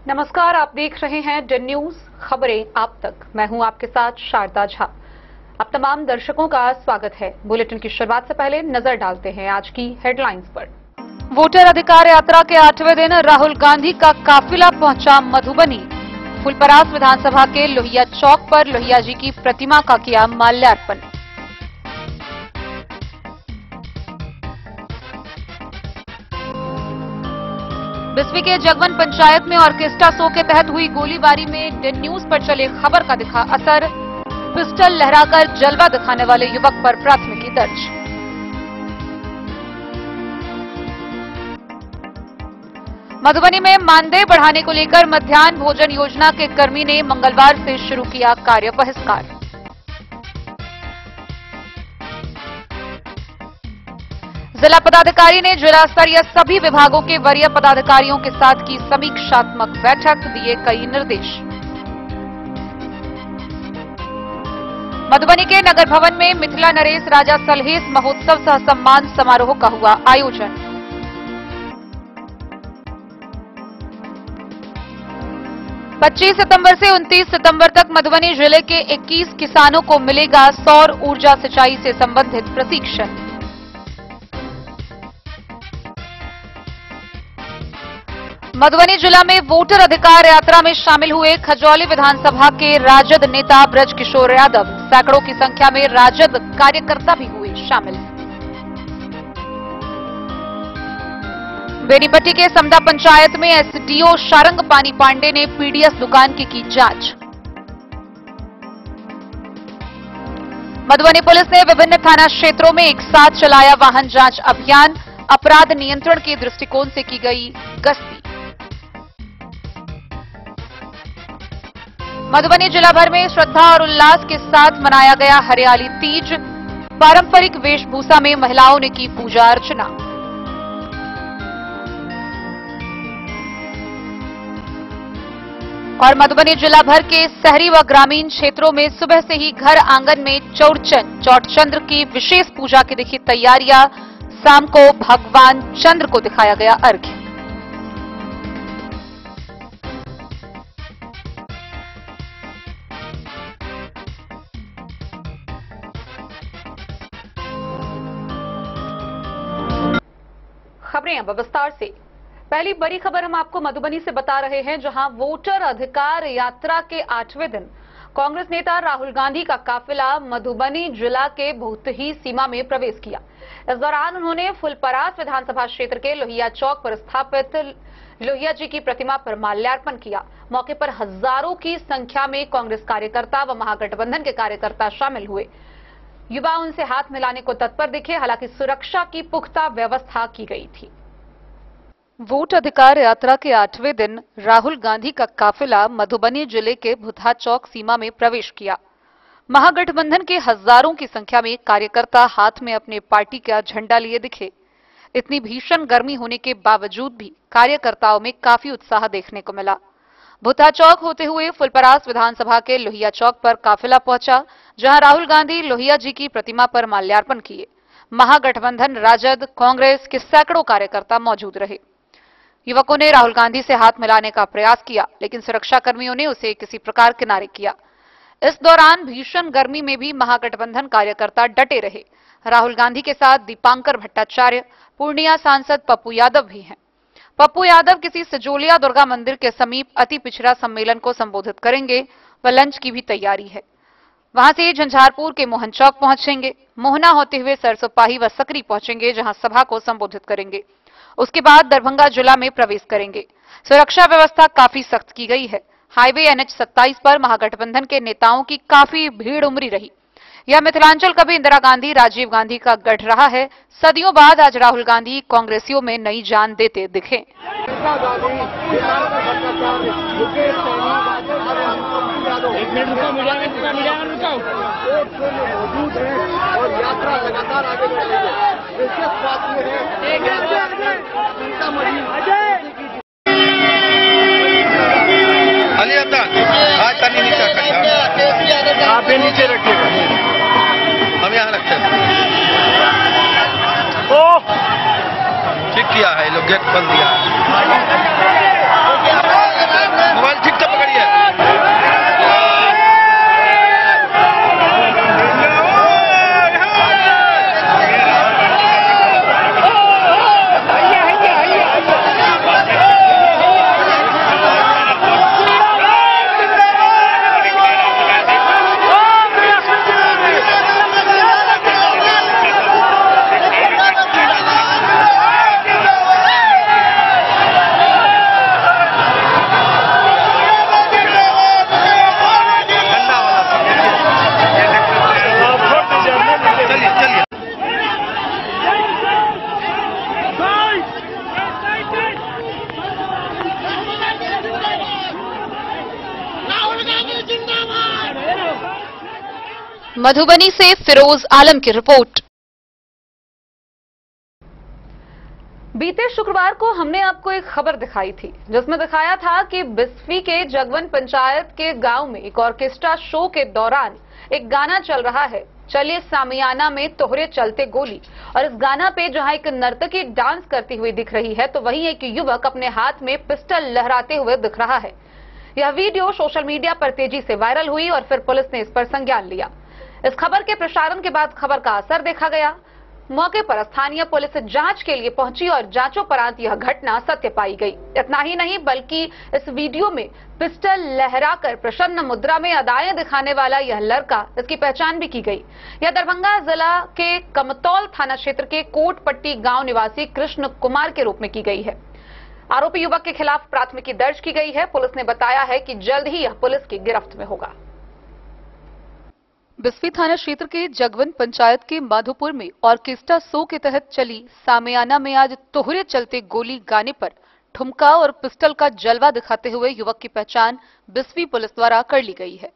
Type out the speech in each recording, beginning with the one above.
नमस्कार, आप देख रहे हैं डन न्यूज खबरें आप तक। मैं हूं आपके साथ शारदा झा। अब तमाम दर्शकों का स्वागत है। बुलेटिन की शुरुआत से पहले नजर डालते हैं आज की हेडलाइंस पर। वोटर अधिकार यात्रा के 8वें दिन राहुल गांधी का काफिला पहुंचा मधुबनी। फुलपरास विधानसभा के लोहिया चौक पर लोहिया जी की प्रतिमा का किया माल्यार्पण। बिस्वी के जगवन पंचायत में ऑर्केस्ट्रा शो के तहत हुई गोलीबारी में डन न्यूज पर चले खबर का दिखा असर। पिस्टल लहराकर जलवा दिखाने वाले युवक पर प्राथमिकी दर्ज। मधुबनी में मानदेय बढ़ाने को लेकर मध्याह्न भोजन योजना के कर्मी ने मंगलवार से शुरू किया कार्य बहिष्कार। जिला पदाधिकारी ने जिला स्तरीय सभी विभागों के वरीय पदाधिकारियों के साथ की समीक्षात्मक बैठक, दिए कई निर्देश। मधुबनी के नगर भवन में मिथिला नरेश राजा सलहेस महोत्सव सह सम्मान समारोह का हुआ आयोजन। पच्चीस सितंबर से 29 सितंबर तक मधुबनी जिले के 21 किसानों को मिलेगा सौर ऊर्जा सिंचाई से संबंधित प्रशिक्षण। मधुबनी जिला में वोटर अधिकार यात्रा में शामिल हुए खजौली विधानसभा के राजद नेता ब्रज किशोर यादव। सैकड़ों की संख्या में राजद कार्यकर्ता भी हुए शामिल। बेनीपट्टी के समदा पंचायत में एसडीओ शारंग पानी पांडे ने पीडीएस दुकान की जांच। मधुबनी पुलिस ने विभिन्न थाना क्षेत्रों में एक साथ चलाया वाहन जांच अभियान। अपराध नियंत्रण के दृष्टिकोण से की गई गश्ती। मधुबनी जिला भर में श्रद्धा और उल्लास के साथ मनाया गया हरियाली तीज। पारंपरिक वेशभूषा में महिलाओं ने की पूजा अर्चना। और मधुबनी जिला भर के शहरी व ग्रामीण क्षेत्रों में सुबह से ही घर आंगन में चौड़चंद्र की विशेष पूजा की दिखी तैयारियां। शाम को भगवान चंद्र को दिखाया गया अर्घ्य। खबरें अब विस्तार से। पहली बड़ी खबर हम आपको मधुबनी से बता रहे हैं, जहां वोटर अधिकार यात्रा के 8वें दिन कांग्रेस नेता राहुल गांधी का काफिला मधुबनी जिला के भूतही सीमा में प्रवेश किया। इस दौरान उन्होंने फुलपरास विधानसभा क्षेत्र के लोहिया चौक पर स्थापित लोहिया जी की प्रतिमा पर माल्यार्पण किया। मौके पर हजारों की संख्या में कांग्रेस कार्यकर्ता व महागठबंधन के कार्यकर्ता शामिल हुए। युवा उनसे हाथ मिलाने को तत्पर दिखे। हालांकि सुरक्षा की पुख्ता व्यवस्था की गई थी। वोट अधिकार यात्रा के 8वें दिन राहुल गांधी का काफिला मधुबनी जिले के भुतहा चौक सीमा में प्रवेश किया। महागठबंधन के हजारों की संख्या में कार्यकर्ता हाथ में अपने पार्टी का झंडा लिए दिखे। इतनी भीषण गर्मी होने के बावजूद भी कार्यकर्ताओं में काफी उत्साह देखने को मिला। भुतहा चौक होते हुए फुलपरास विधानसभा के लोहिया चौक पर काफिला पहुंचा, जहां राहुल गांधी लोहिया जी की प्रतिमा पर माल्यार्पण किए। महागठबंधन, राजद, कांग्रेस के सैकड़ों कार्यकर्ता मौजूद रहे। युवकों ने राहुल गांधी से हाथ मिलाने का प्रयास किया, लेकिन सुरक्षाकर्मियों ने उसे किसी प्रकार किनारे किया। इस दौरान भीषण गर्मी में भी महागठबंधन कार्यकर्ता डटे रहे। राहुल गांधी के साथ दीपांकर भट्टाचार्य, पूर्णिया सांसद पप्पू यादव भी हैं। पप्पू यादव किसी सजोलिया दुर्गा मंदिर के समीप अति पिछड़ा सम्मेलन को संबोधित करेंगे व लंच की भी तैयारी है। वहां से झंझारपुर के मोहन चौक पहुंचेंगे। मोहना होते हुए सरसोपाही व सकरी पहुंचेंगे, जहां सभा को संबोधित करेंगे। उसके बाद दरभंगा जिला में प्रवेश करेंगे। सुरक्षा व्यवस्था काफी सख्त की गई है। हाईवे NH 27 पर महागठबंधन के नेताओं की काफी भीड़ उमड़ी रही। यह मिथिलांचल कभी इंदिरा गांधी, राजीव गांधी का गढ़ रहा है। सदियों बाद आज राहुल गांधी कांग्रेसियों में नई जान देते दिखे। और यात्रा लगातार आगे बढ़ रही है। दिलचस्प बात यह है आप ये नीचे रखिएगा, हम यहाँ रखते हैं। ठीक किया है, लोग गेट खोल दिया है। मधुबनी से फिरोज आलम की रिपोर्ट। बीते शुक्रवार को हमने आपको एक खबर दिखाई थी जिसमें दिखाया था कि बिस्फी के जगवन पंचायत के गांव में एक ऑर्केस्ट्रा शो के दौरान एक गाना चल रहा है, चलिए सामियाना में तोहरे चलते गोली। और इस गाना पे जहां एक नर्तकी डांस करती हुई दिख रही है तो वहीं एक युवक अपने हाथ में पिस्टल लहराते हुए दिख रहा है। यह वीडियो सोशल मीडिया पर तेजी से वायरल हुई और फिर पुलिस ने इस पर संज्ञान लिया। इस खबर के प्रसारण के बाद खबर का असर देखा गया। मौके पर स्थानीय पुलिस जांच के लिए पहुंची और जांचोपरांत यह घटना सत्य पाई गई। इतना ही नहीं बल्कि इस वीडियो में पिस्टल लहराकर प्रसन्न मुद्रा में अदाएं दिखाने वाला यह लड़का, इसकी पहचान भी की गई। यह दरभंगा जिला के कमतौल थाना क्षेत्र के कोटपट्टी गांव निवासी कृष्ण कुमार के रूप में की गई है। आरोपी युवक के खिलाफ प्राथमिकी दर्ज की गई है। पुलिस ने बताया है कि जल्द ही यह पुलिस की गिरफ्त में होगा। बिस्फी थाना क्षेत्र के जगवन पंचायत के माधोपुर में ऑर्केस्ट्रा शो के तहत चली सामियाना में आज तोहरे चलते गोली गाने पर ठुमका और पिस्टल का जलवा दिखाते हुए युवक की पहचान बिस्फी पुलिस द्वारा कर ली गई है।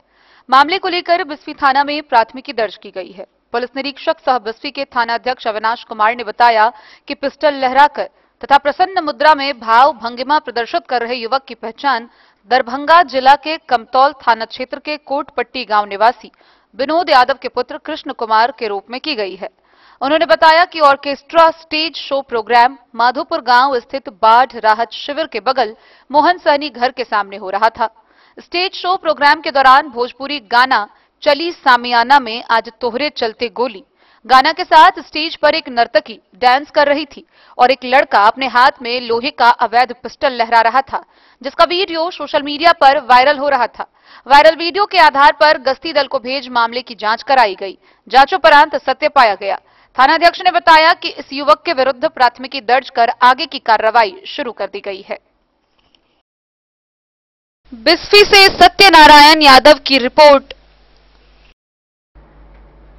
मामले को लेकर बिस्फी थाना में प्राथमिकी दर्ज की गई है। पुलिस निरीक्षक सह बिस्फी के थानाध्यक्ष अविनाश कुमार ने बताया कि पिस्टल लहराकर तथा प्रसन्न मुद्रा में भाव भंगिमा प्रदर्शित कर रहे युवक की पहचान दरभंगा जिला के कमतौल थाना क्षेत्र के कोटपट्टी गांव निवासी विनोद यादव के पुत्र कृष्ण कुमार के रूप में की गई है। उन्होंने बताया कि orchestra stage show program Madhopur गांव स्थित बाढ़ राहत शिविर के बगल मोहन सहनी घर के सामने हो रहा था। स्टेज शो प्रोग्राम के दौरान भोजपुरी गाना चली सामियाना में आज तोहरे चलते गोली गाना के साथ स्टेज पर एक नर्तकी डांस कर रही थी और एक लड़का अपने हाथ में लोहे का अवैध पिस्टल लहरा रहा था, जिसका वीडियो सोशल मीडिया पर वायरल हो रहा था। वायरल वीडियो के आधार पर गश्ती दल को भेज मामले की जांच कराई गई। जांचोपरांत सत्य पाया गया। थानाध्यक्ष ने बताया कि इस युवक के विरुद्ध प्राथमिकी दर्ज कर आगे की कार्रवाई शुरू कर दी गई है। बिस्फी से सत्यनारायण यादव की रिपोर्ट।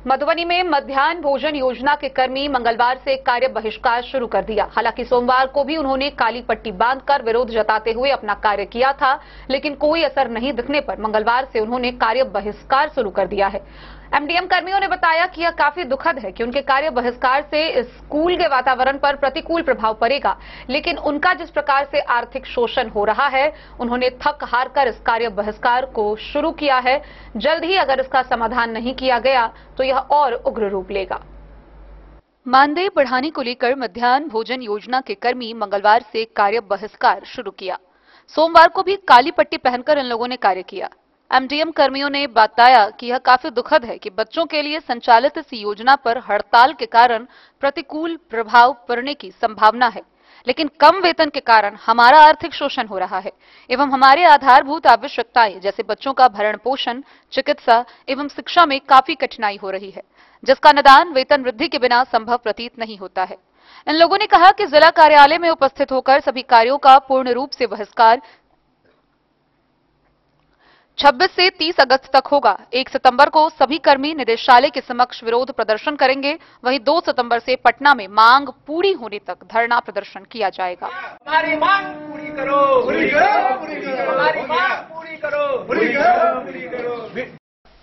मधुबनी में मध्याह्न भोजन योजना के कर्मी मंगलवार से कार्य बहिष्कार शुरू कर दिया। हालांकि सोमवार को भी उन्होंने काली पट्टी बांधकर विरोध जताते हुए अपना कार्य किया था, लेकिन कोई असर नहीं दिखने पर मंगलवार से उन्होंने कार्य बहिष्कार शुरू कर दिया है। एमडीएम कर्मियों ने बताया कि यह काफी दुखद है कि उनके कार्य बहिष्कार से स्कूल के वातावरण पर प्रतिकूल प्रभाव पड़ेगा, लेकिन उनका जिस प्रकार से आर्थिक शोषण हो रहा है, उन्होंने थक हार कर इस कार्य बहिष्कार को शुरू किया है। जल्द ही अगर इसका समाधान नहीं किया गया तो यह और उग्र रूप लेगा। मानदेय बढ़ाने को लेकर मध्याह्न भोजन योजना के कर्मी मंगलवार से कार्य बहिष्कार शुरू किया। सोमवार को भी काली पट्टी पहनकर इन लोगों ने कार्य किया। एमडीएम कर्मियों ने बताया कि यह काफी दुखद है कि बच्चों के लिए संचालित इस योजना पर हड़ताल के कारण प्रतिकूल प्रभाव पड़ने की संभावना है, लेकिन कम वेतन के कारण हमारा आर्थिक शोषण हो रहा है एवं हमारे आधारभूत आवश्यकताएं जैसे बच्चों का भरण पोषण, चिकित्सा एवं शिक्षा में काफी कठिनाई हो रही है, जिसका निदान वेतन वृद्धि के बिना संभव प्रतीत नहीं होता है। इन लोगों ने कहा कि जिला कार्यालय में उपस्थित होकर सभी कार्यों का पूर्ण रूप से बहिष्कार 26 से 30 अगस्त तक होगा। 1 सितंबर को सभी कर्मी निदेशालय के समक्ष विरोध प्रदर्शन करेंगे। वहीं 2 सितंबर से पटना में मांग पूरी होने तक धरना प्रदर्शन किया जाएगा। हमारी मांग पूरी करो, पूरी करो, पूरी करो, हमारी मांग पूरी करो, पूरी करो, पूरी करो।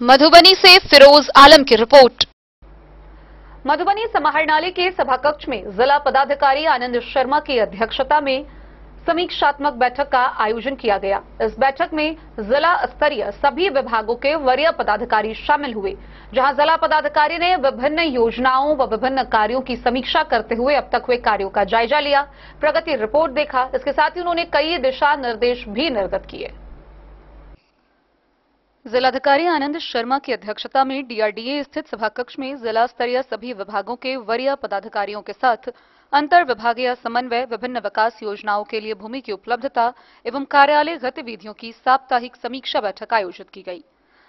मधुबनी से फिरोज आलम की रिपोर्ट। मधुबनी समाहरणालय के सभाकक्ष में जिला पदाधिकारी आनंद शर्मा की अध्यक्षता में समीक्षात्मक बैठक का आयोजन किया गया। इस बैठक में जिला स्तरीय सभी विभागों के वरीय पदाधिकारी शामिल हुए, जहां जिला पदाधिकारी ने विभिन्न योजनाओं व विभिन्न कार्यों की समीक्षा करते हुए अब तक हुए कार्यों का जायजा लिया, प्रगति रिपोर्ट देखा। इसके साथ ही उन्होंने कई दिशा निर्देश भी निर्गत किए। जिलाधिकारी आनंद शर्मा की अध्यक्षता में डीआरडीए स्थित सभाकक्ष में जिला स्तरीय सभी विभागों के वरीय पदाधिकारियों के साथ अंतर विभागीय समन्वय, विभिन्न विकास योजनाओं के लिए भूमि की उपलब्धता एवं कार्यालय गतिविधियों की साप्ताहिक समीक्षा बैठक आयोजित की गई।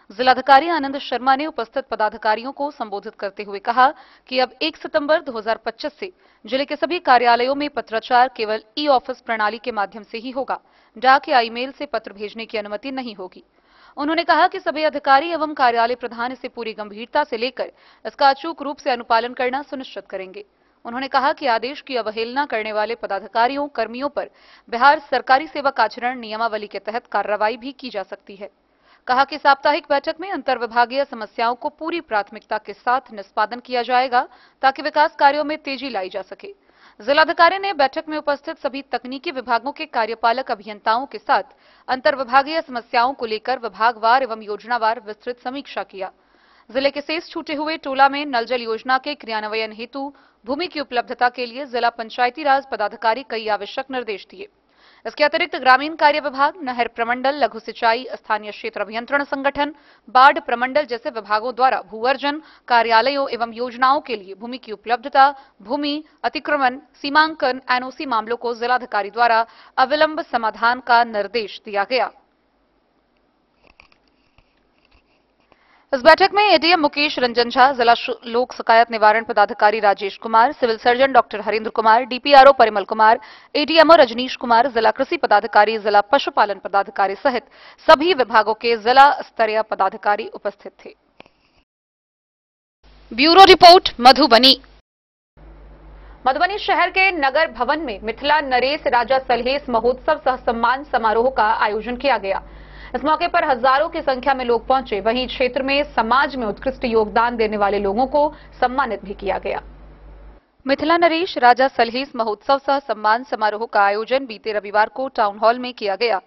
जिलाधिकारी आनंद शर्मा ने उपस्थित पदाधिकारियों को संबोधित करते हुए कहा कि अब 1 सितंबर 2025 से जिले के सभी कार्यालयों में पत्राचार केवल ई ऑफिस प्रणाली के माध्यम से ही होगा। डाक या ईमेल से पत्र भेजने की अनुमति नहीं होगी। उन्होंने कहा कि सभी अधिकारी एवं कार्यालय प्रधान इसे पूरी गंभीरता से लेकर इसका अचूक रूप से अनुपालन करना सुनिश्चित करेंगे। उन्होंने कहा कि आदेश की अवहेलना करने वाले पदाधिकारियों कर्मियों पर बिहार सरकारी सेवक आचरण नियमावली के तहत कार्रवाई भी की जा सकती है। कहा कि साप्ताहिक बैठक में अंतर्विभागीय समस्याओं को पूरी प्राथमिकता के साथ निष्पादन किया जाएगा ताकि विकास कार्यों में तेजी लाई जा सके। जिलाधिकारी ने बैठक में उपस्थित सभी तकनीकी विभागों के कार्यपालक अभियंताओं के साथ अंतर्विभागीय समस्याओं को लेकर विभागवार एवं योजनावार विस्तृत समीक्षा किया। जिले के शेष छूटे हुए टोला में नल जल योजना के क्रियान्वयन हेतु भूमि की उपलब्धता के लिए जिला पंचायती राज पदाधिकारी कई आवश्यक निर्देश दिए। इसके अतिरिक्त ग्रामीण कार्य विभाग, नहर प्रमंडल, लघु सिंचाई, स्थानीय क्षेत्र अभियंत्रण संगठन, बाढ़ प्रमंडल जैसे विभागों द्वारा भूअर्जन कार्यालयों एवं योजनाओं के लिए भूमि की उपलब्धता, भूमि अतिक्रमण, सीमांकन, एनओसी मामलों को जिलाधिकारी द्वारा अविलंब समाधान का निर्देश दिया गया। इस बैठक में एडीएम मुकेश रंजन झा, जिला लोक शिकायत निवारण पदाधिकारी Rajesh Kumar, civil surgeon doctor Harendra Kumar, DPRO Parimal Kumar, ADMO Rajnish Kumar, जिला कृषि पदाधिकारी, जिला पशुपालन पदाधिकारी सहित सभी विभागों के जिला स्तरीय पदाधिकारी उपस्थित थे। Bureau report, Madhubani. मधुबनी शहर के नगर भवन में मिथिला नरेश राजा सलहेस महोत्सव सह सम्मान समारोह का आयोजन किया गया। इस मौके पर हजारों की संख्या में लोग पहुंचे। वहीं क्षेत्र में समाज में उत्कृष्ट योगदान देने वाले लोगों को सम्मानित भी किया गया। मिथिला नरेश राजा सलहेस महोत्सव सह सम्मान समारोह का आयोजन बीते रविवार को टाउन हॉल में किया गया।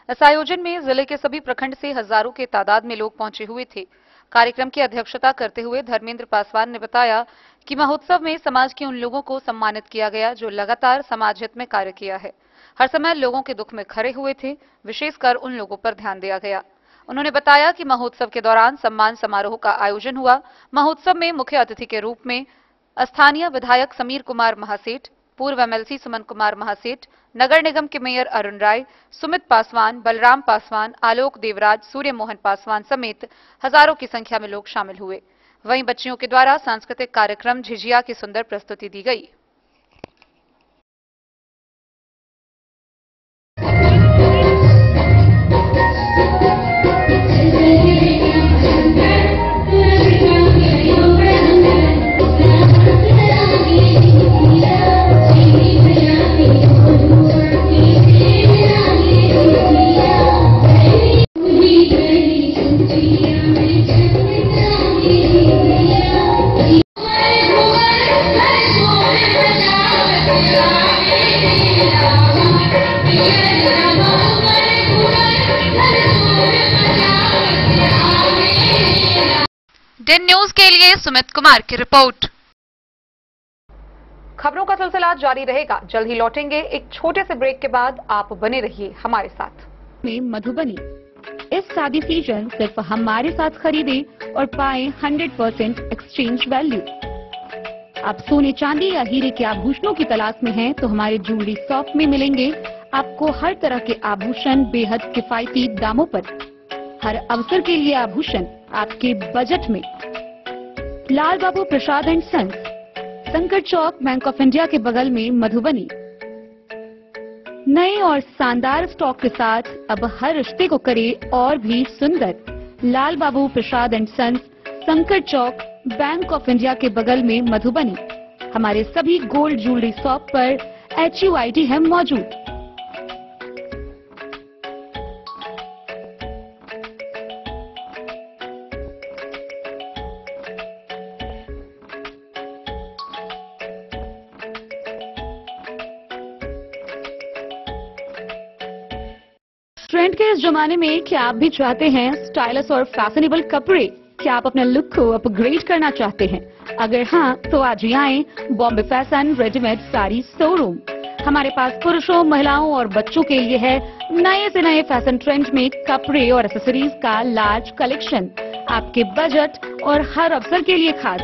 इस आयोजन में जिले के सभी प्रखंड से हजारों के तादाद में लोग पहुंचे हुए थे। कार्यक्रम की अध्यक्षता करते हुए धर्मेंद्र पासवान ने बताया कि महोत्सव में समाज के उन लोगों को सम्मानित किया गया जो लगातार समाज हित में कार्य किया है, हर समय लोगों के दुख में खड़े हुए थे। विशेषकर उन लोगों पर ध्यान दिया गया। उन्होंने बताया कि महोत्सव के दौरान सम्मान समारोह का आयोजन हुआ। महोत्सव में मुख्य अतिथि के रूप में स्थानीय विधायक समीर कुमार महासेठ, पूर्व एमएलसी सुमन कुमार महासेठ, नगर निगम के मेयर अरुण राय, सुमित पासवान, बलराम पासवान, आलोक देवराज, सूर्य मोहन पासवान समेत हजारों की संख्या में लोग शामिल हुए। वहीं बच्चियों के द्वारा सांस्कृतिक कार्यक्रम झिझिया की सुंदर प्रस्तुति दी गई। डेन न्यूज के लिए सुमित कुमार की रिपोर्ट। खबरों का सिलसिला जारी रहेगा। जल्द ही लौटेंगे एक छोटे से ब्रेक के बाद। आप बने रहिए हमारे साथ। में मधुबनी इस शादी सीजन सिर्फ हमारे साथ खरीदे और पाए 100% एक्सचेंज वैल्यू। आप सोने चांदी या हीरे के आभूषणों की तलाश में हैं तो हमारे ज्वेलरी शॉप में मिलेंगे आपको हर तरह के आभूषण बेहद किफायती दामों पर। हर अवसर के लिए आभूषण आपके बजट में। लाल बाबू प्रसाद एंड सन्स, संकट चौक, बैंक ऑफ इंडिया के बगल में, मधुबनी। नए और शानदार स्टॉक के साथ अब हर रिश्ते को करे और भी सुंदर। लाल बाबू प्रसाद एंड सन्स, संकट चौक, बैंक ऑफ इंडिया के बगल में, मधुबनी। हमारे सभी गोल्ड ज्वेलरी शॉप पर HUID है मौजूद। ट्रेंड के इस जमाने में क्या आप भी चाहते हैं स्टाइलिश और फैशनेबल कपड़े? क्या आप अपने लुक को अपग्रेड करना चाहते हैं? अगर हाँ, तो आज ही आए Bombay fashion readymade sari showroom. हमारे पास पुरुषों, महिलाओं और बच्चों के लिए है नए से नए फैशन ट्रेंड में कपड़े और एक्सेसरीज का लार्ज कलेक्शन। आपके बजट और हर अवसर के लिए खास।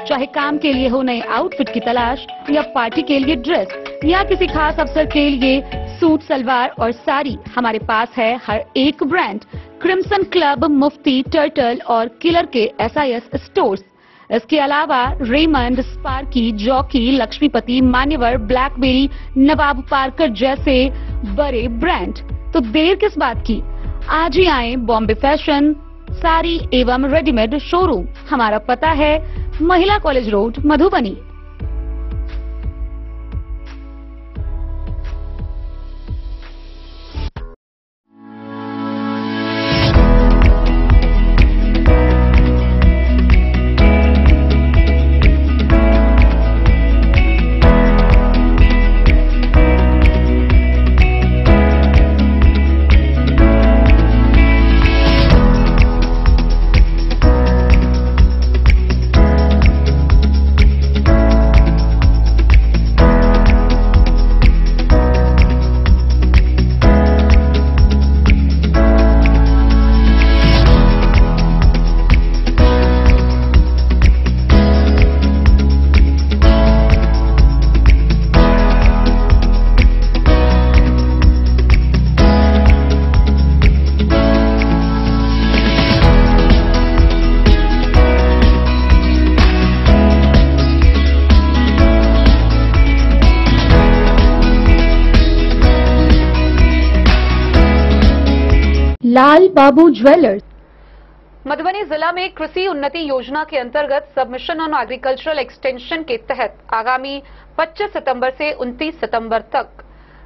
चाहे काम के लिए हो नए आउटफिट की तलाश, या पार्टी के लिए ड्रेस, या किसी खास अवसर के लिए सूट, सलवार और साड़ी, हमारे पास है हर एक ब्रांड। क्रिम्सन क्लब, मुफ्ती, टर्टल और किलर के SIS स्टोर्स। इसके अलावा रेमंड, स्पार्की, जॉकी, लक्ष्मीपति, मान्यवर, ब्लैकबेरी, नवाब पार्कर जैसे बड़े ब्रांड। तो देर किस बात की, आज ही आए बॉम्बे फैशन साड़ी एवं रेडीमेड शोरूम। हमारा पता है महिला कॉलेज रोड, मधुबनी। लाल बाबू ज्वेलर्स। मधुबनी जिला में कृषि उन्नति योजना के अंतर्गत सबमिशन ऑन एग्रीकल्चरल एक्सटेंशन के तहत आगामी 25 सितंबर से 29 सितंबर तक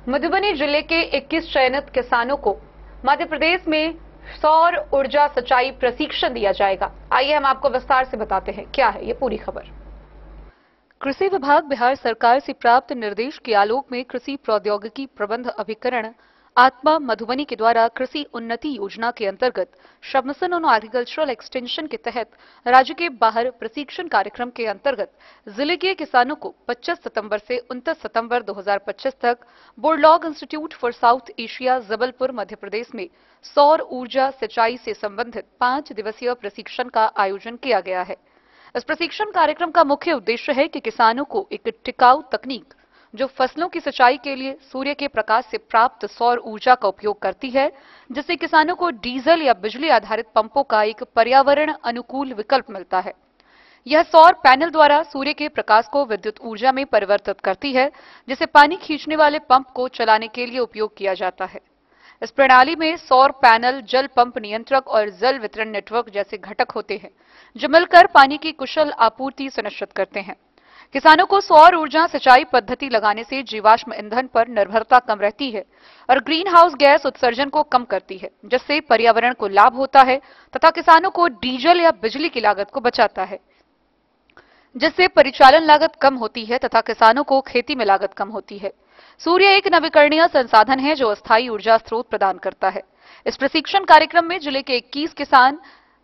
मधुबनी जिले के 21 चयनित किसानों को मध्य प्रदेश में सौर ऊर्जा सिंचाई प्रशिक्षण दिया जाएगा। आइए हम आपको विस्तार से बताते हैं क्या है ये पूरी खबर। कृषि विभाग बिहार सरकार से प्राप्त निर्देश के आलोक में कृषि प्रौद्योगिकी प्रबंध अभिकरण आत्मा मधुबनी के द्वारा कृषि उन्नति योजना के अंतर्गत सबमिशन ऑन एग्रीकल्चरल एक्सटेंशन के तहत राज्य के बाहर प्रशिक्षण कार्यक्रम के अंतर्गत जिले के किसानों को 25 सितंबर से 29 सितंबर 2025 तक Borlaug institute for South Asia Jabalpur Madhya Pradesh में सौर ऊर्जा सिंचाई से संबंधित 5 दिवसीय प्रशिक्षण का आयोजन किया गया है। इस प्रशिक्षण कार्यक्रम का मुख्य उद्देश्य है कि किसानों को एक टिकाऊ तकनीक जो फसलों की सिंचाई के लिए सूर्य के प्रकाश से प्राप्त सौर ऊर्जा का उपयोग करती है, जिससे किसानों को डीजल या बिजली आधारित पंपों का एक पर्यावरण अनुकूल विकल्प मिलता है। यह सौर पैनल द्वारा सूर्य के प्रकाश को विद्युत ऊर्जा में परिवर्तित करती है, जिसे पानी खींचने वाले पंप को चलाने के लिए उपयोग किया जाता है। इस प्रणाली में सौर पैनल, जल पंप नियंत्रक और जल वितरण नेटवर्क जैसे घटक होते हैं, जो मिलकर पानी की कुशल आपूर्ति सुनिश्चित करते हैं। किसानों को सौर ऊर्जा सिंचाई पद्धति लगाने से जीवाश्म ईंधन पर निर्भरता कम रहती है और ग्रीन हाउस गैस उत्सर्जन को कम करती है, जिससे पर्यावरण को लाभ होता है तथा किसानों को डीजल या बिजली की लागत को बचाता है, जिससे परिचालन लागत कम होती है तथा किसानों को खेती में लागत कम होती है। सूर्य एक नवीकरणीय संसाधन है जो अस्थायी ऊर्जा स्रोत प्रदान करता है। इस प्रशिक्षण कार्यक्रम में जिले के 21 किसान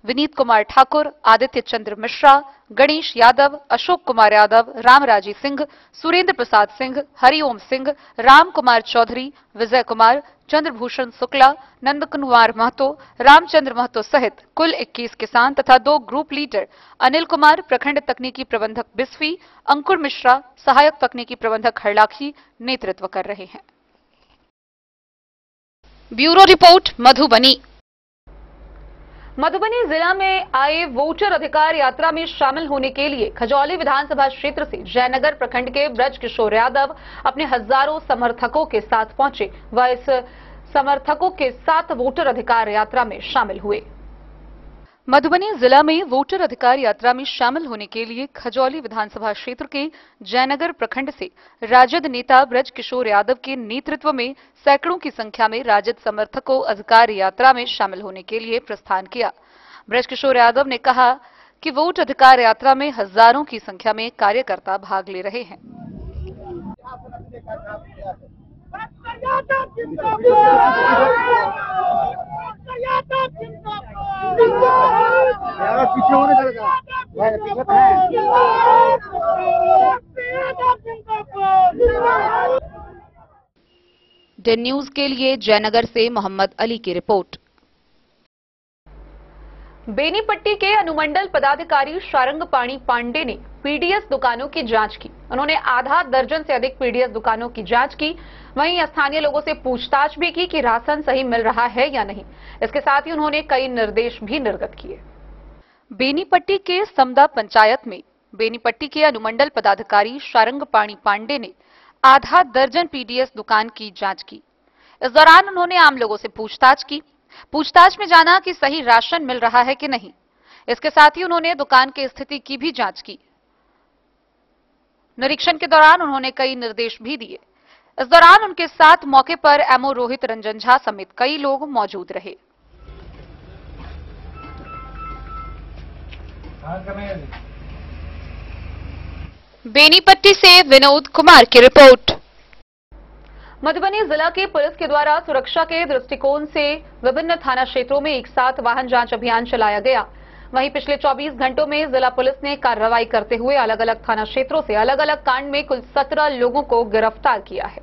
विनीत कुमार ठाकुर, आदित्य चंद्र मिश्रा, गणेश यादव, अशोक कुमार यादव, रामराजी सिंह, सुरेंद्र प्रसाद सिंह, हरिओम सिंह, राम कुमार चौधरी, विजय कुमार, चंद्रभूषण शुक्ला, नंद कुमार महतो, रामचंद्र महतो सहित कुल 21 किसान तथा 2 ग्रुप लीडर अनिल कुमार, प्रखंड तकनीकी प्रबंधक बिस्फी, अंकुर मिश्रा, सहायक तकनीकी प्रबंधक हरलाखी नेतृत्व कर रहे हैं। Bureau report Madhubani. मधुबनी जिला में आए वोटर अधिकार यात्रा में शामिल होने के लिए खजौली विधानसभा क्षेत्र से जयनगर प्रखंड के ब्रज किशोर यादव अपने हजारों समर्थकों के साथ पहुंचे व इस समर्थकों के साथ वोटर अधिकार यात्रा में शामिल हुए। मधुबनी जिला में वोटर अधिकार यात्रा में शामिल होने के लिए खजौली विधानसभा क्षेत्र के जयनगर प्रखंड से राजद नेता ब्रज किशोर यादव के नेतृत्व में सैकड़ों की संख्या में राजद समर्थकों अधिकार यात्रा में शामिल होने के लिए प्रस्थान किया। ब्रज किशोर यादव ने कहा कि वोट अधिकार यात्रा में हजारों की संख्या में कार्यकर्ता भाग ले रहे हैं। डे न्यूज के लिए जयनगर से मोहम्मद अली की रिपोर्ट। बेनीपट्टी के अनुमंडल पदाधिकारी शारंगपाणी पांडे ने पीडीएस दुकानों की जांच की। उन्होंने आधा दर्जन से अधिक पीडीएस दुकानों की जांच की। वहीं स्थानीय लोगों से पूछताछ भी की कि राशन सही मिल रहा है या नहीं। इसके साथ ही उन्होंने कई निर्देश भी निर्गत किए। बेनीपट्टी के समदा पंचायत में बेनीपट्टी के अनुमंडल पदाधिकारी शारंगपाणी पांडे ने आधा दर्जन पीडीएस दुकान की जांच की। इस दौरान उन्होंने आम लोगों से पूछताछ की। पूछताछ में जाना कि सही राशन मिल रहा है कि नहीं। इसके साथ ही उन्होंने दुकान की स्थिति की भी जांच की। निरीक्षण के दौरान उन्होंने कई निर्देश भी दिए। इस दौरान उनके साथ मौके पर एमओ रोहित रंजन झा समेत कई लोग मौजूद रहे। बेनीपट्टी से विनोद कुमार की रिपोर्ट। मधुबनी जिला के पुलिस के द्वारा सुरक्षा के दृष्टिकोण से विभिन्न थाना क्षेत्रों में एक साथ वाहन जांच अभियान चलाया गया। वहीं पिछले 24 घंटों में जिला पुलिस ने कार्रवाई करते हुए अलग अलग थाना क्षेत्रों से अलग अलग कांड में कुल 17 लोगों को गिरफ्तार किया है।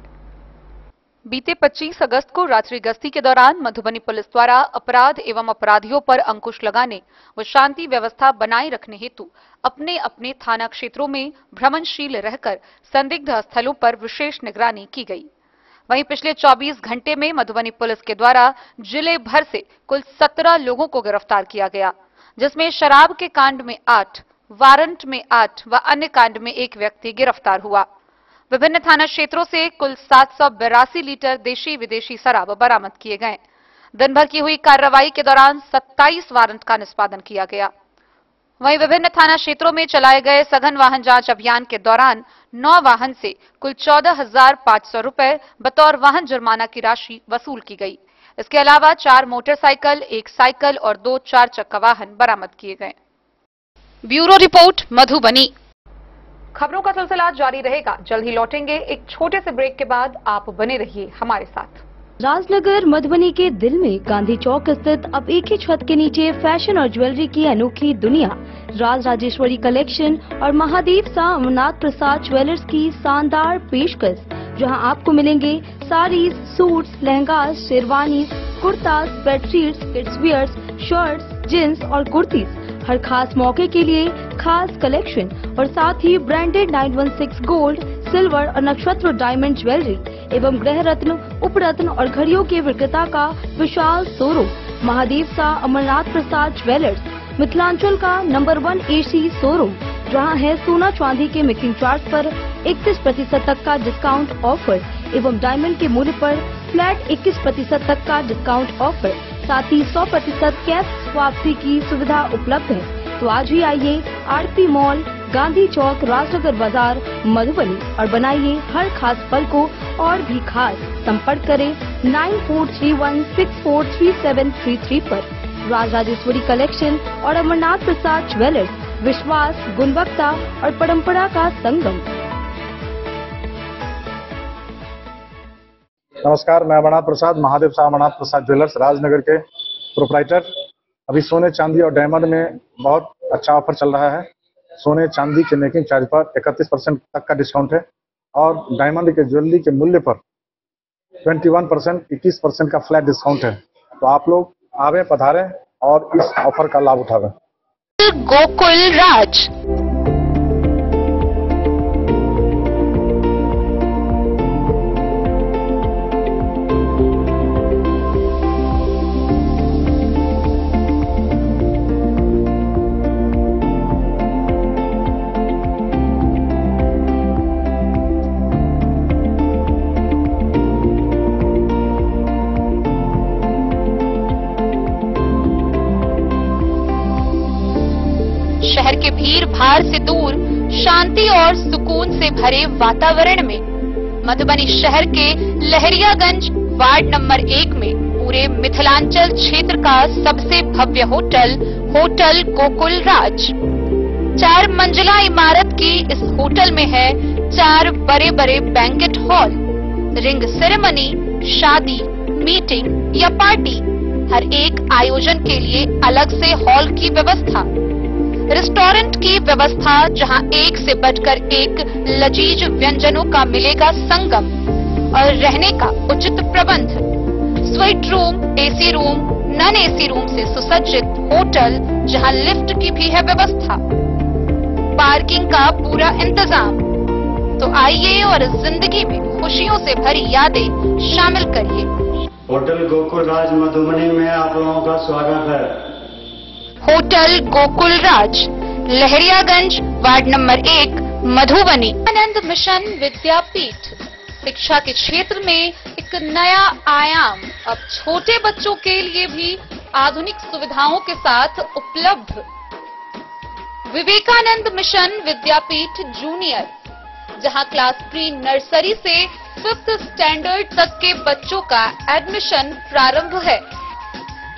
बीते 25 अगस्त को रात्रि गश्ती के दौरान मधुबनी पुलिस द्वारा अपराध एवं अपराधियों पर अंकुश लगाने व शांति व्यवस्था बनाए रखने हेतु अपने अपने थाना क्षेत्रों में भ्रमणशील रहकर संदिग्ध स्थलों पर विशेष निगरानी की गई। वहीं पिछले 24 घंटे में मधुबनी पुलिस के द्वारा जिले भर से कुल 17 लोगों को गिरफ्तार किया गया, जिसमें शराब के कांड में 8, वारंट में 8 व अन्य कांड में 1 व्यक्ति गिरफ्तार हुआ। विभिन्न थाना क्षेत्रों से कुल 782 लीटर देशी विदेशी शराब बरामद किए गए। दिन भर की हुई कार्रवाई के दौरान 27 वारंट का निष्पादन किया गया। वहीं विभिन्न थाना क्षेत्रों में चलाए गए सघन वाहन जांच अभियान के दौरान 9 वाहन से कुल 14,500 रुपए बतौर वाहन जुर्माना की राशि वसूल की गई। इसके अलावा 4 मोटरसाइकिल, 1 साइकिल और 2 4 चक्का वाहन बरामद किए गए। Bureau report, Madhubani. खबरों का सिलसिला जारी रहेगा, जल्द ही लौटेंगे एक छोटे से ब्रेक के बाद। आप बने रहिए हमारे साथ। राजनगर मधुबनी के दिल में गांधी चौक स्थित अब एक ही छत के नीचे फैशन और ज्वेलरी की अनोखी दुनिया राज राजेश्वरी कलेक्शन और महादेव शाह अमरनाथ प्रसाद ज्वेलर्स की शानदार पेशकश, जहां आपको मिलेंगे saris, suits, lehenga, sherwani, kurta, bedsheets, kids wears, shirts, jeans और कुर्तीज। हर खास मौके के लिए खास कलेक्शन और साथ ही ब्रांडेड 916 गोल्ड, सिल्वर और नक्षत्र डायमंड ज्वेलरी एवं गृह रत्न, उपरत्न और घड़ियों के विक्रेता का विशाल शोरूम महादेव शाह अमरनाथ प्रसाद ज्वेलर्स, मिथिलांचल का नंबर 1 AC शोरूम, जहां है सोना चांदी के मेकिंग चार्ज पर 31% तक का डिस्काउंट ऑफर एवं डायमंड के मूल्य पर फ्लैट 21% तक का डिस्काउंट ऑफर, साथ ही 100% कैश वापसी की सुविधा उपलब्ध है। तो आज ही आइए RP मॉल, गांधी चौक, राजनगर बाजार, मधुबनी और बनाइए हर खास पल को और भी खास। संपर्क करें 9431643733 पर। राज राजेश्वरी कलेक्शन और अमरनाथ प्रसाद ज्वेलर्स, विश्वास, गुणवत्ता और परंपरा का संगम। नमस्कार, मैं अमरनाथ प्रसाद, महादेव शाह अमरनाथ प्रसाद ज्वेलर्स राजनगर के प्रोप्राइटर। अभी सोने, चांदी और डायमंड में बहुत अच्छा ऑफर चल रहा है। सोने चांदी के मेकिंग चार्ज पर 31% तक का डिस्काउंट है और डायमंड के ज्वेलरी के मूल्य पर 21%, 21% का फ्लैट डिस्काउंट है। तो आप लोग आवे, पधारें और इस ऑफर का लाभ उठावें। गोकुल राज। शहर के भीड़ भाड़ से दूर शांति और सुकून से भरे वातावरण में मधुबनी शहर के लहरियागंज वार्ड नंबर 1 में पूरे मिथिलांचल क्षेत्र का सबसे भव्य होटल, होटल गोकुल राज। 4 मंजिला इमारत की इस होटल में है 4 बड़े बड़े बैंकेट हॉल, रिंग सेरेमनी, शादी, मीटिंग या पार्टी, हर एक आयोजन के लिए अलग से हॉल की व्यवस्था, रेस्टोरेंट की व्यवस्था जहां एक से बढ़कर एक लजीज व्यंजनों का मिलेगा संगम और रहने का उचित प्रबंध, suite room, AC room, non AC room से सुसज्जित होटल जहां लिफ्ट की भी है व्यवस्था, पार्किंग का पूरा इंतजाम। तो आइए और जिंदगी में खुशियों से भरी यादें शामिल करिए। होटल गोकुल राज मधुबनी में आप लोगों का स्वागत है। होटल गोकुल राज, लहरियागंज वार्ड नंबर 1, मधुबनी। आनंद मिशन विद्यापीठ शिक्षा के क्षेत्र में एक नया आयाम अब छोटे बच्चों के लिए भी आधुनिक सुविधाओं के साथ उपलब्ध। विवेकानंद मिशन विद्यापीठ जूनियर, जहां क्लास प्री नर्सरी से 5th स्टैंडर्ड तक के बच्चों का एडमिशन प्रारंभ है।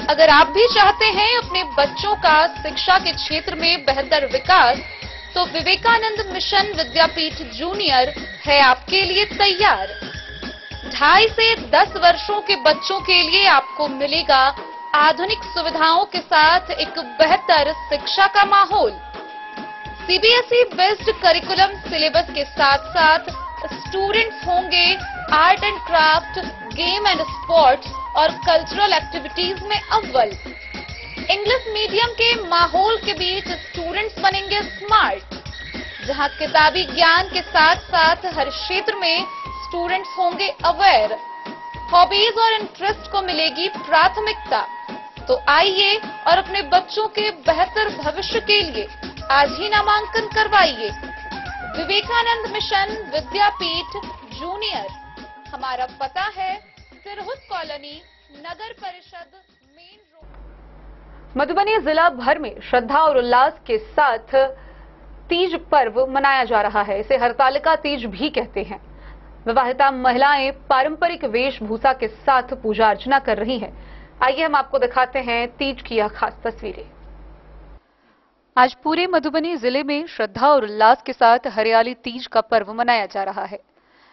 अगर आप भी चाहते हैं अपने बच्चों का शिक्षा के क्षेत्र में बेहतर विकास, तो विवेकानंद मिशन विद्यापीठ जूनियर है आपके लिए तैयार। 2.5 से 10 वर्षों के बच्चों के लिए आपको मिलेगा आधुनिक सुविधाओं के साथ एक बेहतर शिक्षा का माहौल। CBSE बेस्ड करिकुलम सिलेबस के साथ साथ स्टूडेंट्स होंगे art and craft, game and sports और कल्चरल एक्टिविटीज में अव्वल। इंग्लिश मीडियम के माहौल के बीच स्टूडेंट्स बनेंगे स्मार्ट, जहां किताबी ज्ञान के साथ साथ हर क्षेत्र में स्टूडेंट्स होंगे अवेयर। हॉबीज और इंटरेस्ट को मिलेगी प्राथमिकता। तो आइए और अपने बच्चों के बेहतर भविष्य के लिए आज ही नामांकन करवाइए। विवेकानंद मिशन विद्यापीठ जूनियर, हमारा पता है सिरहुत कॉलोनी, नगर परिषद मेन रोड। मधुबनी जिला भर में श्रद्धा और उल्लास के साथ तीज पर्व मनाया जा रहा है। इसे हरतालिका तीज भी कहते हैं। विवाहिता महिलाएं पारंपरिक वेशभूषा के साथ पूजा अर्चना कर रही हैं। आइए हम आपको दिखाते हैं तीज की यह खास तस्वीरें। आज पूरे मधुबनी जिले में श्रद्धा और उल्लास के साथ हरियाली तीज का पर्व मनाया जा रहा है।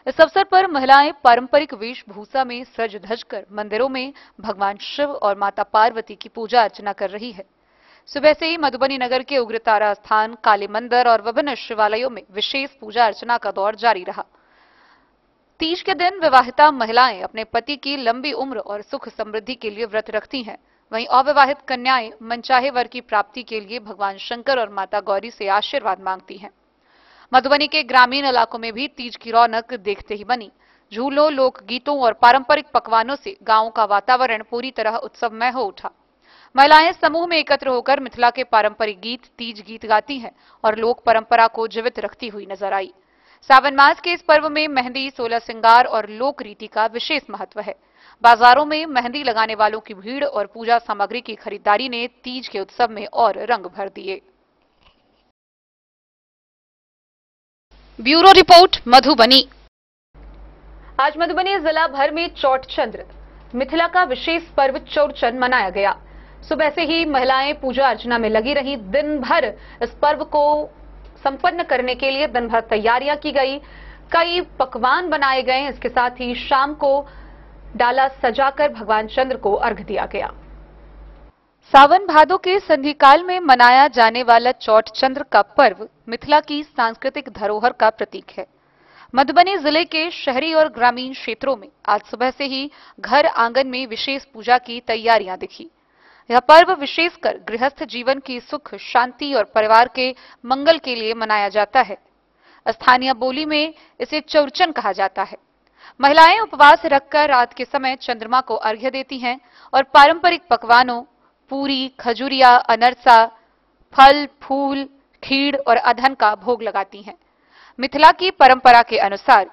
इस अवसर पर महिलाएं पारंपरिक वेशभूषा में सज धज कर मंदिरों में भगवान शिव और माता पार्वती की पूजा अर्चना कर रही है। सुबह से ही मधुबनी नगर के उग्रतारा स्थान, काली मंदिर और विभिन्न शिवालयों में विशेष पूजा अर्चना का दौर जारी रहा। तीज के दिन विवाहिता महिलाएं अपने पति की लंबी उम्र और सुख समृद्धि के लिए व्रत रखती हैं। वहीं अविवाहित कन्याएं मनचाहे वर की प्राप्ति के लिए भगवान शंकर और माता गौरी से आशीर्वाद मांगती हैं। मधुबनी के ग्रामीण इलाकों में भी तीज की रौनक देखते ही बनी। झूलों, लोकगीतों और पारंपरिक पकवानों से गांव का वातावरण पूरी तरह उत्सवमय हो उठा। महिलाएं समूह में एकत्र होकर मिथिला के पारंपरिक गीत, तीज गीत गाती हैं और लोक परंपरा को जीवित रखती हुई नजर आई। सावन मास के इस पर्व में मेहंदी, 16 श्रृंगार और लोक रीति का विशेष महत्व है। बाजारों में मेहंदी लगाने वालों की भीड़ और पूजा सामग्री की खरीदारी ने तीज के उत्सव में और रंग भर दिए। Bureau report, Madhubani. आज मधुबनी जिला भर में चौठचंद्र, मिथिला का विशेष पर्व चौरचंद मनाया गया। सुबह से ही महिलाएं पूजा अर्चना में लगी रही। दिन भर इस पर्व को संपन्न करने के लिए दिन भर तैयारियां की गई, कई पकवान बनाए गए। इसके साथ ही शाम को डाला सजाकर भगवान चंद्र को अर्घ्य दिया गया। सावन भादो के संधिकाल में मनाया जाने वाला चौठचंद्र का पर्व मिथिला की सांस्कृतिक धरोहर का प्रतीक है। मधुबनी जिले के शहरी और ग्रामीण क्षेत्रों में आज सुबह से ही घर आंगन में विशेष पूजा की तैयारियां दिखी। यह पर्व विशेषकर गृहस्थ जीवन की सुख, शांति और परिवार के मंगल के लिए मनाया जाता है। स्थानीय बोली में इसे चौरचन कहा जाता है। महिलाएं उपवास रखकर रात के समय चंद्रमा को अर्घ्य देती हैं और पारंपरिक पकवानों पूरी, खजूरिया, अनरसा, फल, फूल, खीर और अधन का भोग लगाती हैं। मिथिला की परंपरा के अनुसार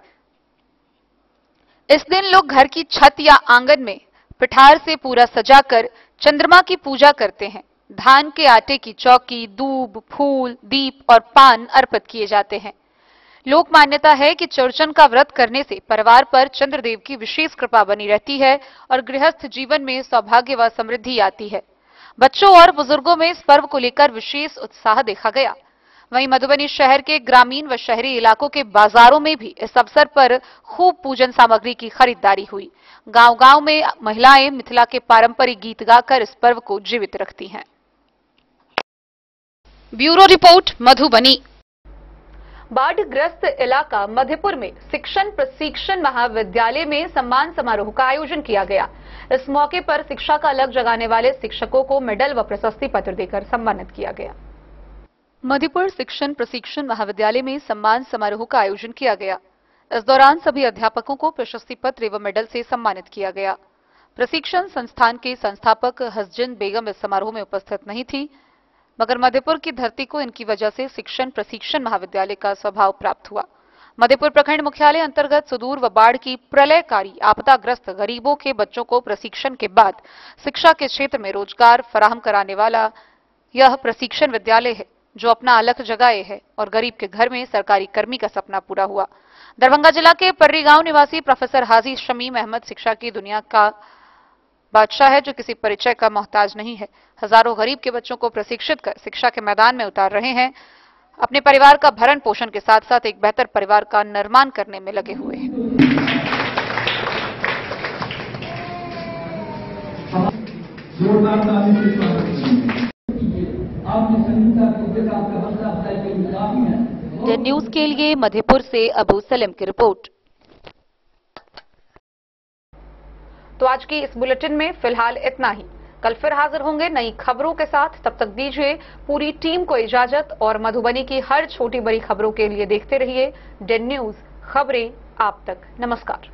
इस दिन लोग घर की छत या आंगन में पिठार से पूरा सजाकर चंद्रमा की पूजा करते हैं। धान के आटे की चौकी, दूब, फूल, दीप और पान अर्पित किए जाते हैं। लोक मान्यता है कि चौरचन का व्रत करने से परिवार पर चंद्रदेव की विशेष कृपा बनी रहती है और गृहस्थ जीवन में सौभाग्य व समृद्धि आती है। बच्चों और बुजुर्गों में इस पर्व को लेकर विशेष उत्साह देखा गया। वहीं मधुबनी शहर के ग्रामीण व शहरी इलाकों के बाजारों में भी इस अवसर पर खूब पूजन सामग्री की खरीदारी हुई। गांव-गांव में महिलाएं मिथिला के पारंपरिक गीत गाकर इस पर्व को जीवित रखती हैं। Bureau report, Madhubani. बाढ़ग्रस्त इलाका मधेपुर में शिक्षण प्रशिक्षण महाविद्यालय में सम्मान समारोह का आयोजन किया गया। इस मौके पर शिक्षा का अलग जगाने वाले शिक्षकों को मेडल व प्रशस्ति पत्र देकर सम्मानित किया गया। मधेपुर शिक्षण प्रशिक्षण महाविद्यालय में सम्मान समारोह का आयोजन किया गया। इस दौरान सभी अध्यापकों को प्रशस्ति पत्र एवं मेडल से सम्मानित किया गया। प्रशिक्षण संस्थान के संस्थापक हसजिन बेगम इस समारोह में उपस्थित नहीं थी, मगर मधेपुर की धरती को इनकी वजह से शिक्षण प्रशिक्षण महाविद्यालय का स्वभाव प्राप्त हुआ। मधेपुर प्रखंड मुख्यालय अंतर्गत सुदूर व बाढ़ की प्रलयकारी आपदाग्रस्त गरीबों के बच्चों को प्रशिक्षण के बाद शिक्षा के क्षेत्र में रोजगार फराहम कराने वाला यह प्रशिक्षण विद्यालय है, जो अपना अलख जगाए है और गरीब के घर में सरकारी कर्मी का सपना पूरा हुआ। दरभंगा जिला के पर्री गांव निवासी प्रोफेसर हाजी शमीम अहमद शिक्षा की दुनिया का बादशाह है, जो किसी परिचय का मोहताज नहीं है। हजारों गरीब के बच्चों को प्रशिक्षित कर शिक्षा के मैदान में उतार रहे हैं। अपने परिवार का भरण पोषण के साथ साथ एक बेहतर परिवार का निर्माण करने में लगे हुए हैं। न्यूज के लिए मधेपुर से अबू सलीम की रिपोर्ट। तो आज की इस बुलेटिन में फिलहाल इतना ही। कल फिर हाजिर होंगे नई खबरों के साथ। तब तक दीजिए पूरी टीम को इजाजत और मधुबनी की हर छोटी बड़ी खबरों के लिए देखते रहिए डेन न्यूज, खबरें आप तक। नमस्कार।